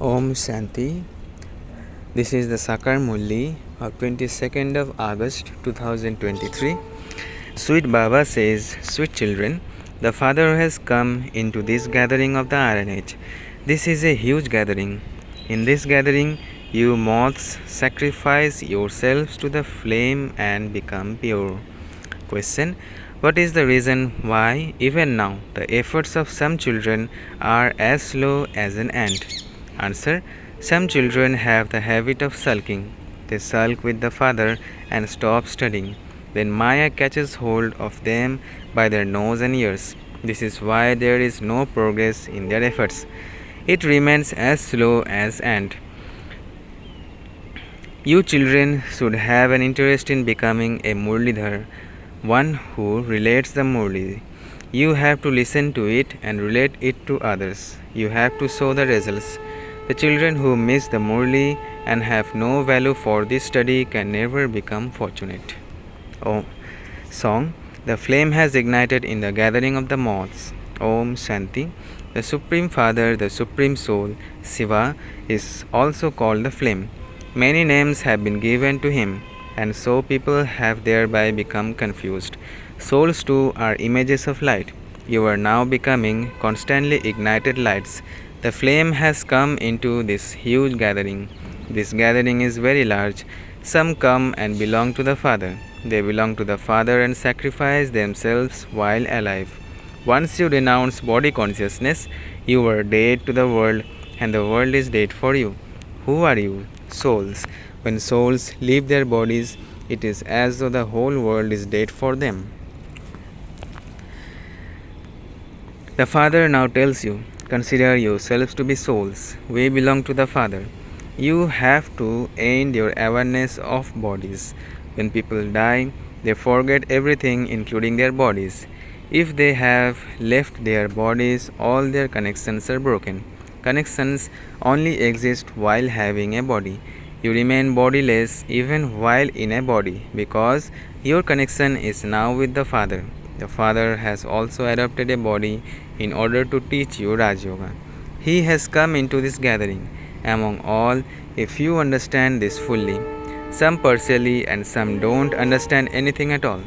Om Shanti. This is the Sakar Murli of 22nd of August 2023. Sweet Baba says, Sweet children, the Father has come into this gathering of the Iron Age. This is a huge gathering. In this gathering, you moths sacrifice yourselves to the flame and become pure. Question: what is the reason why even now the efforts of some children are as slow as an ant? Answer: some children have the habit of sulking. They sulk with the father and stop studying. Then Maya catches hold of them by their nose and ears. This is why there is no progress in their efforts. It remains as slow as ant. You children should have an interest in becoming a murlidhar, one who relates the Murli. You have to listen to it and relate it to others. You have to show the results. The children who miss the Murli and have no value for this study can never become fortunate. Oh, song. The flame has ignited in the gathering of the moths. Om Shanti. The Supreme Father, the Supreme Soul, Shiva, is also called the flame. Many names have been given to him, and so people have thereby become confused. Souls too are images of light. You are now becoming constantly ignited lights. The flame has come into this huge gathering. This gathering is very large. Some come and belong to the Father. They belong to the Father and sacrifice themselves while alive. Once you renounce body consciousness, you are dead to the world, and the world is dead for you. Who are you? Souls. When souls leave their bodies, it is as though the whole world is dead for them. The Father now tells you, consider yourselves to be souls. We belong to the Father. You have to end your awareness of bodies. When people die, they forget everything, including their bodies. If they have left their bodies, all their connections are broken. Connections only exist while having a body. You remain bodiless even while in a body because your connection is now with the Father. The Father has also adopted a body in order to teach you Raj Yoga. He has come into this gathering. Among all, if you understand this fully, some partially and some don't understand anything at all.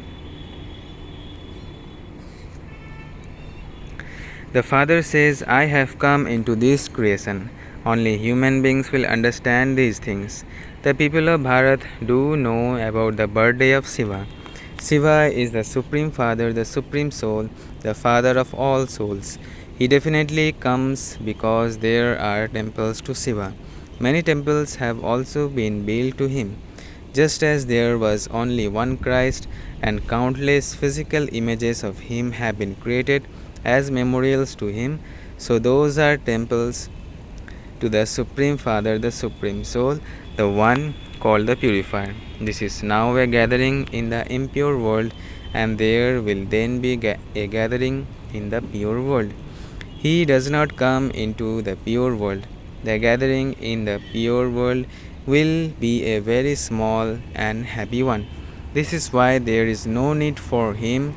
The Father says, I have come into this creation. Only human beings will understand these things. The people of Bharat do know about the birthday of Shiva. Shiva is the Supreme Father, the Supreme Soul, the Father of all souls. He definitely comes because there are temples to Shiva. Many temples have also been built to him. Just as there was only one Christ and countless physical images of him have been created as memorials to him, so those are temples to the Supreme Father, the Supreme Soul, the one called the Purifier. This is now a gathering in the impure world, and there will then be a gathering in the pure world. He does not come into the pure world. The gathering in the pure world will be a very small and happy one. This is why there is no need for him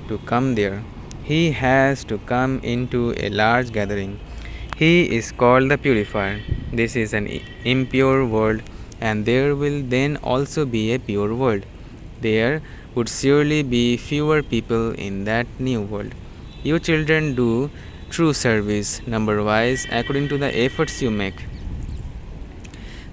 to come there. He has to come into a large gathering. He is called the Purifier. This is an impure world, and there will then also be a pure world. There would surely be fewer people in that new world. You children do true service, number wise, according to the efforts you make.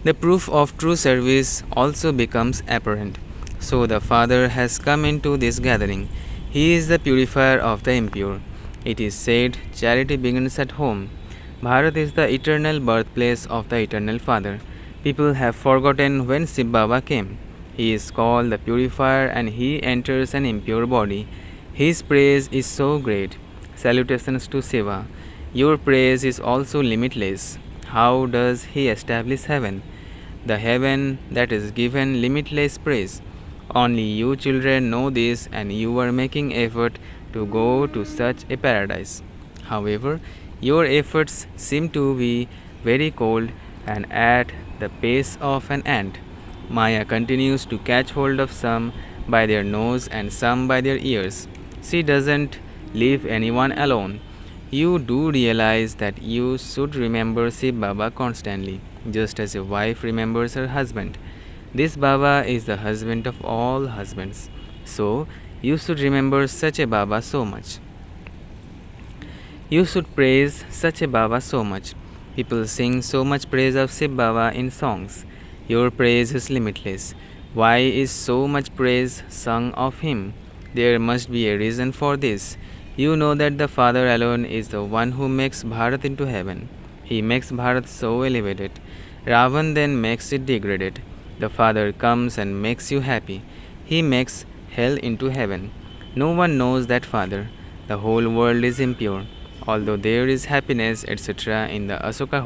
The proof of true service also becomes apparent. So the Father has come into this gathering. He is the purifier of the impure. It is said, charity begins at home. Bharat is the eternal birthplace of the eternal Father. People have forgotten when Shiv Baba came. He is called the purifier and he enters an impure body. His praise is so great. Salutations to Shiva. Your praise is also limitless. How does he establish heaven? The heaven that is given limitless praise. Only you children know this, and you are making effort to go to such a paradise. However, your efforts seem to be very cold and at the pace of an ant. Maya continues to catch hold of some by their nose and some by their ears. She doesn't leave anyone alone. you do realize that you should remember Shiv Baba constantly, just as a wife remembers her husband. This Baba is the husband of all husbands. So, you should remember such a Baba so much. You should praise such a Baba so much. People sing so much praise of Shiv Baba in songs. Your praise is limitless. Why is so much praise sung of him? There must be a reason for this. You know that the Father alone is the one who makes Bharat into heaven. He makes Bharat so elevated. Ravan then makes it degraded. The Father comes and makes you happy. He makes hell into heaven. No one knows that Father. The whole world is impure. Although there is happiness, etc., in the Asoka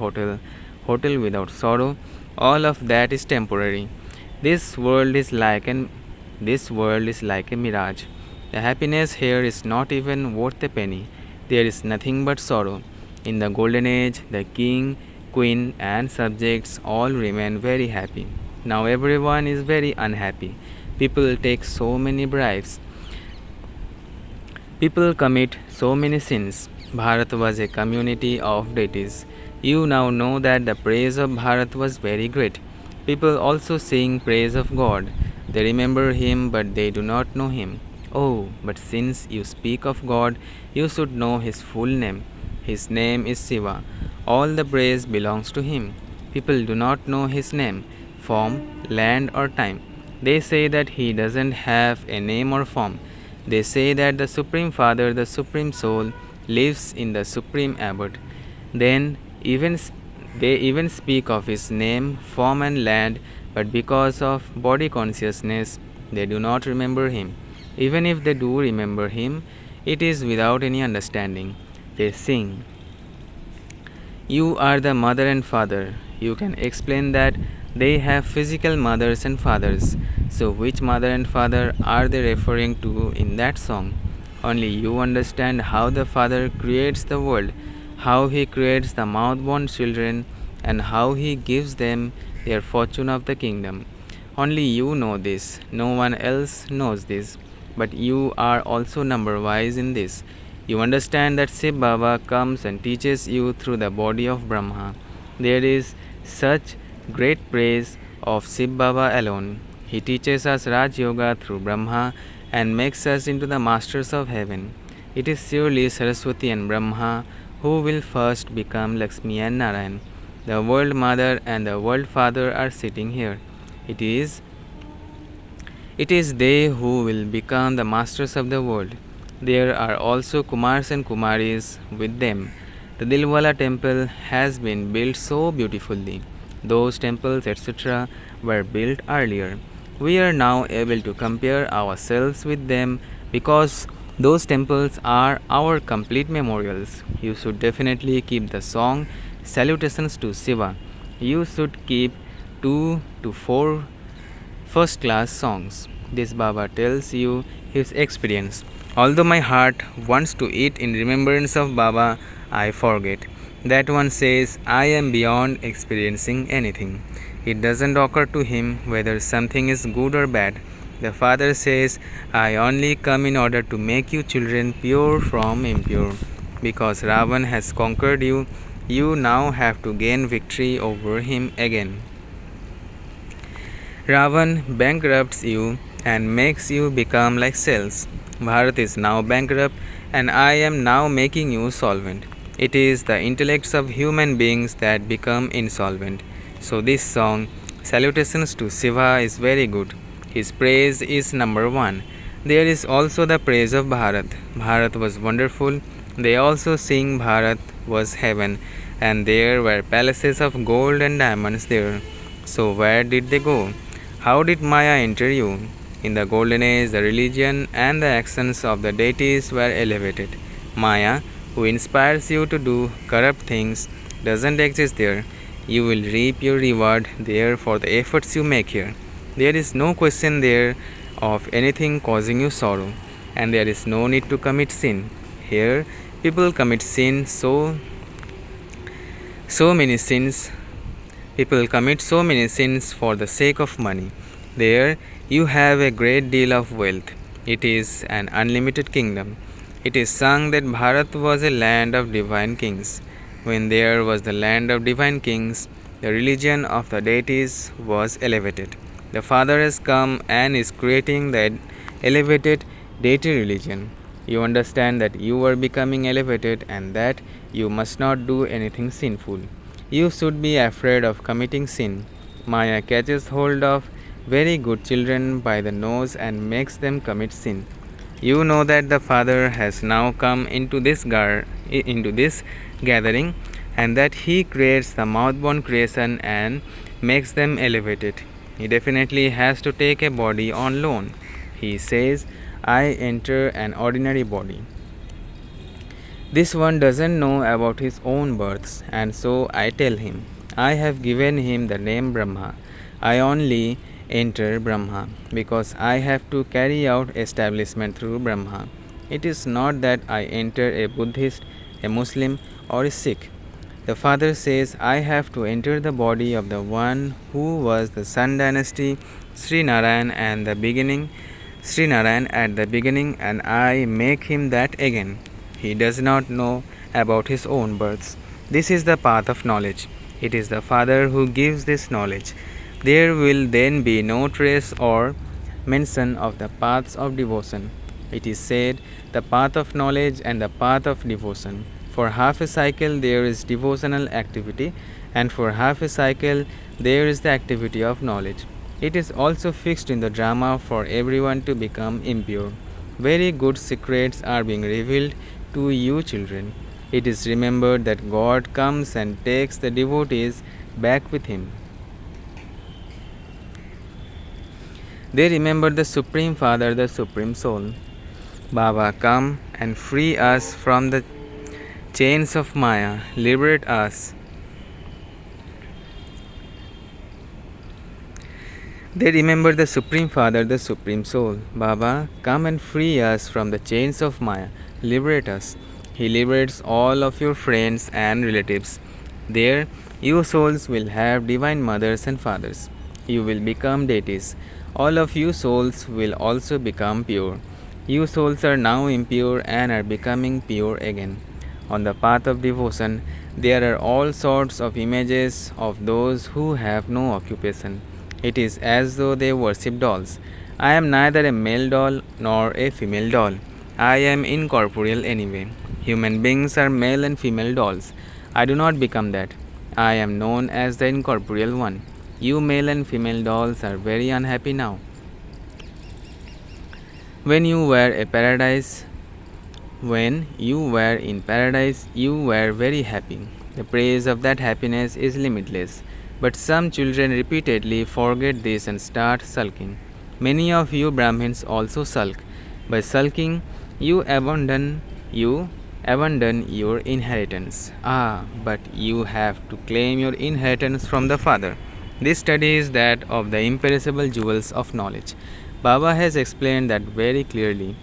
hotel without sorrow, all of that is temporary. This world is like an this world is like a mirage. The happiness here is not even worth a penny. There is nothing but sorrow. In the golden age, the king, queen, and subjects all remain very happy. Now everyone is very unhappy. People take so many bribes. People commit so many sins. Bharat was a community of deities. You now know that the praise of Bharat was very great. People also sing praise of God. They remember him, but they do not know him. Oh, but since you speak of God, you should know his full name. His name is Shiva. All the praise belongs to him. People do not know his name, form, land, or time. They say that he doesn't have a name or form. They say that the Supreme Father, the Supreme Soul, lives in the Supreme Abbot. Then they even speak of his name, form, and land, but because of body consciousness, they do not remember him. Even if they do remember him, it is without any understanding. They sing, "You are the mother and father." You can explain that they have physical mothers and fathers. So, which mother and father are they referring to in that song? Only you understand how the Father creates the world, how he creates the mouth-born children, and how he gives them their fortune of the kingdom. Only you know this, no one else knows this. But you are also number wise in this. You understand that Shiv Baba comes and teaches you through the body of Brahma. There is such great praise of Shiv Baba alone. He teaches us Raj Yoga through Brahma and makes us into the masters of heaven. It is surely Saraswati and Brahma who will first become Lakshmi and Narayan. The world mother and the world father are sitting here. It is they who will become the masters of the world. There are also Kumars and Kumaris with them. The Dilwala temple has been built so beautifully. Those temples, etc., were built earlier. We are now able to compare ourselves with them because those temples are our complete memorials. You should definitely keep the song Salutations to Shiva. You should keep 2 to 4 first class songs. This Baba tells you his experience. Although my heart wants to eat in remembrance of Baba, I forget. That one says, I am beyond experiencing anything. It doesn't occur to him whether something is good or bad. The Father says, I only come in order to make you children pure from impure. Because Ravan has conquered you, you now have to gain victory over him again. Ravan bankrupts you and makes you become like cells. Bharat is now bankrupt and I am now making you solvent. It is the intellects of human beings that become insolvent. So this song, Salutations to Shiva, is very good. His praise is number one. There is also the praise of Bharat. Bharat was wonderful. They also sing Bharat was heaven, and there were palaces of gold and diamonds there. So where did they go? How did Maya enter you? In the golden age, the religion and the actions of the deities were elevated. Maya, who inspires you to do corrupt things, doesn't exist there. You will reap your reward there for the efforts you make here. There is no question there of anything causing you sorrow, and there is no need to commit sin. Here, people commit so many sins. People commit so many sins for the sake of money. There, you have a great deal of wealth. It is an unlimited kingdom. It is sung that Bharat was a land of divine kings. When there was the land of divine kings, the religion of the deities was elevated. The Father has come and is creating that elevated deity religion. You understand that you are becoming elevated and that you must not do anything sinful. You should be afraid of committing sin. Maya catches hold of very good children by the nose and makes them commit sin. You know that the Father has now come into this gathering, and that He creates the mouth-born creation and makes them elevated. He definitely has to take a body on loan. He says, I enter an ordinary body. This one doesn't know about his own births, and so I tell him, I have given him the name Brahma. I only enter Brahma because I have to carry out establishment through Brahma. It is not that I enter a Buddhist, a Muslim, or a Sikh. The Father says, I have to enter the body of the one who was the Sun dynasty, Sri Narayan at the beginning, and I make him that again. He does not know about his own births. This is the path of knowledge. It is the Father who gives this knowledge. There will then be no trace or mention of the paths of devotion. It is said, the path of knowledge and the path of devotion. For half a cycle there is devotional activity, and for half a cycle there is the activity of knowledge. It is also fixed in the drama for everyone to become impure. Very good secrets are being revealed to you children. It is remembered that God comes and takes the devotees back with Him. They remember the Supreme Father, the Supreme Soul. Baba, come and free us from the chains of Maya, liberate us. They remember the Supreme Father, the Supreme Soul. Baba, come and free us from the chains of Maya, liberate us. He liberates all of your friends and relatives. There, you souls will have divine mothers and fathers. You will become deities. All of you souls will also become pure. You souls are now impure and are becoming pure again. On the path of devotion, there are all sorts of images of those who have no occupation. It is as though they worship dolls. I am neither a male doll nor a female doll. I am incorporeal anyway. Human beings are male and female dolls. I do not become that. I am known as the incorporeal one. You male and female dolls are very unhappy now. When you were in paradise, you were very happy. The praise of that happiness is limitless. But some children repeatedly forget this and start sulking. Many of you Brahmins also sulk. By sulking, you abandon your inheritance. But you have to claim your inheritance from the Father. This study is that of the imperishable jewels of knowledge. Baba has explained that very clearly.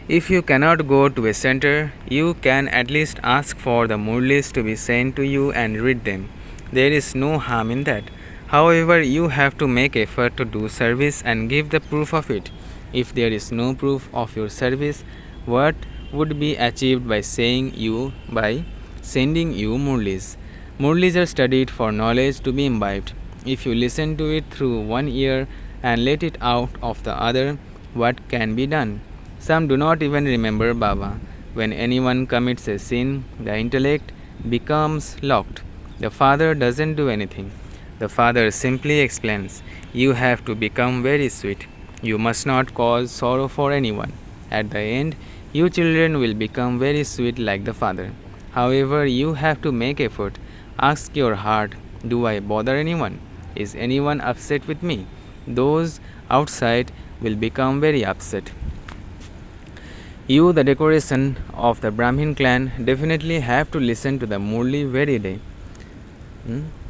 If you cannot go to a center, you can at least ask for the Murlis to be sent to you and read them. There is no harm in that. However, you have to make effort to do service and give the proof of it. If there is no proof of your service, what would be achieved by sending you Murlis? Murlis are studied for knowledge to be imbibed. If you listen to it through one ear and let it out of the other, what can be done? Some do not even remember Baba. When anyone commits a sin, the intellect becomes locked. The Father doesn't do anything. The Father simply explains, you have to become very sweet. You must not cause sorrow for anyone. At the end, you children will become very sweet like the Father. However, you have to make effort. Ask your heart, do I bother anyone? Is anyone upset with me? Those outside will become very upset. You, the decoration of the Brahmin clan, definitely have to listen to the Murli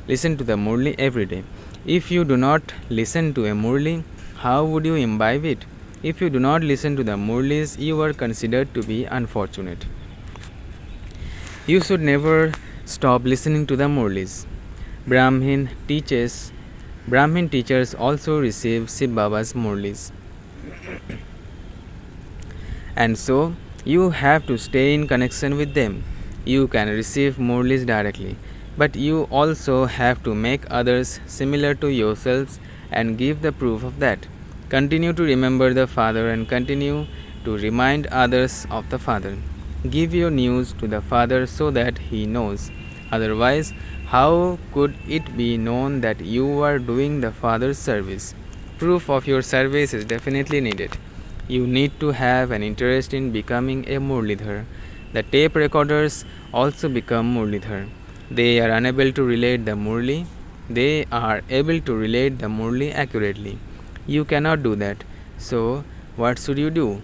Listen to the Murli every day. If you do not listen to a Murli, how would you imbibe it? If you do not listen to the Murlis, you are considered to be unfortunate. You should never stop listening to the Murlis. Brahmin teachers also receive Shiv Baba's Murlis. And so you have to stay in connection with them. You can receive Murlis directly, but you also have to make others similar to yourselves and give the proof of that. Continue to remember the Father and continue to remind others of the Father. Give your news to the Father so that He knows. Otherwise, how could it be known that you are doing the Father's service? Proof of your service is definitely needed. You need to have an interest in becoming a murlidhar. The tape recorders also become murlidhar. They are unable to relate the murli. They are able to relate the murli accurately. You cannot do that. So, what should you do?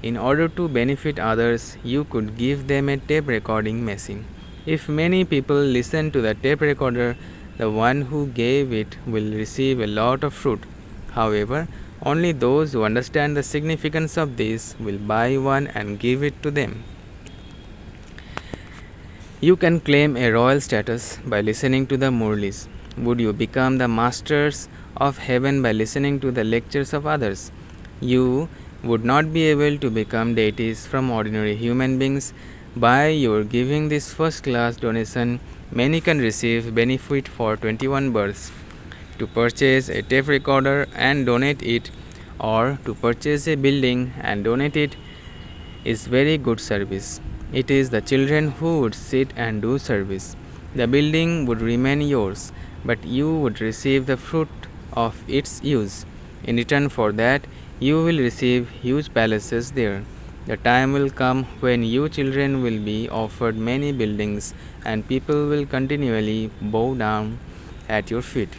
In order to benefit others, you could give them a tape recording machine. If many people listen to the tape recorder, the one who gave it will receive a lot of fruit. However, only those who understand the significance of this will buy one and give it to them. You can claim a royal status by listening to the Murlis. Would you become the masters of heaven by listening to the lectures of others? You would not be able to become deities from ordinary human beings. By your giving this first class donation, many can receive benefit for 21 births. To purchase a tape recorder and donate it, or to purchase a building and donate it, is very good service. It is the children who would sit and do service. The building would remain yours, but you would receive the fruit of its use. In return for that, you will receive huge palaces there. The time will come when you children will be offered many buildings, and people will continually bow down at your feet.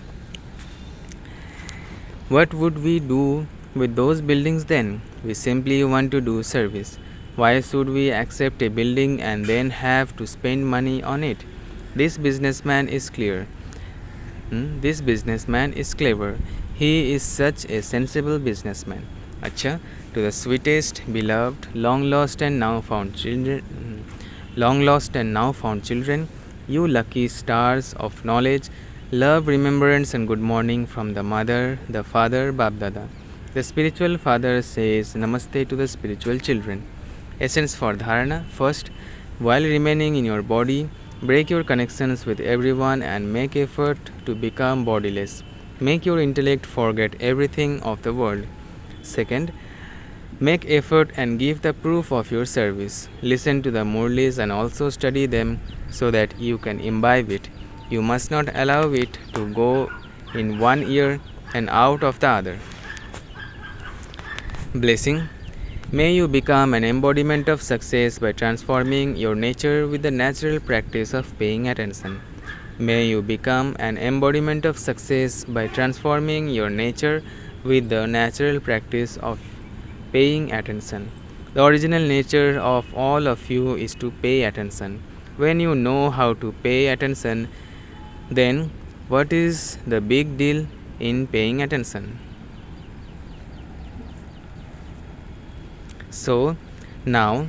What would we do with those buildings then? We simply want to do service. Why should we accept a building and then have to spend money on it? This businessman is clear. This businessman is clever. He is such a sensible businessman. Acha, to the sweetest, beloved, long lost and now found children, you lucky stars of knowledge, love, remembrance, and good morning from the mother, the father, Babdada. The spiritual father says Namaste to the spiritual children. Essence for dharana. First, while remaining in your body, break your connections with everyone and make effort to become bodiless. Make your intellect forget everything of the world. Second, make effort and give the proof of your service. Listen to the Murlis and also study them so that you can imbibe it. You must not allow it to go in one ear and out of the other. Blessing. May you become an embodiment of success by transforming your nature with the natural practice of paying attention. May you become an embodiment of success by transforming your nature with the natural practice of paying attention. The original nature of all of you is to pay attention. When you know how to pay attention, then what is the big deal in paying attention? So, now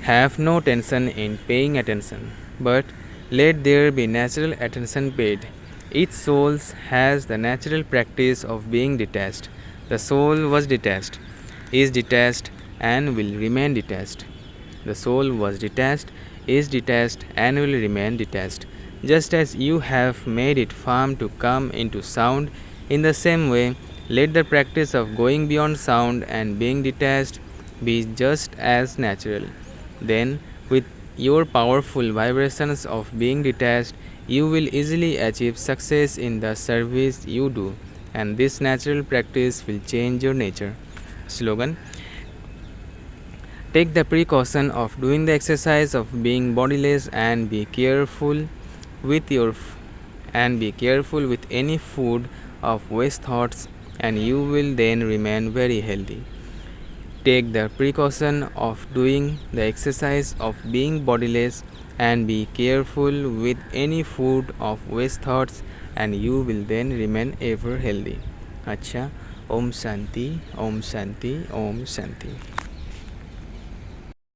have no tension in paying attention, but let there be natural attention paid. Each soul has the natural practice of being detached. The soul was detached, is detached, and will remain detached. The soul was detached, is detached, and will remain detached. Just as you have made it firm to come into sound, in the same way, let the practice of going beyond sound and being detached be just as natural. Then, with your powerful vibrations of being detached, you will easily achieve success in the service you do, and this natural practice will change your nature. Slogan. Take the precaution of doing the exercise of being bodiless and be careful with any food of waste thoughts, and you will then remain very healthy. Take the precaution of doing the exercise of being bodiless and be careful with any food of waste thoughts, and you will then remain ever healthy. Acha, Om Shanti, Om Shanti, Om Shanti.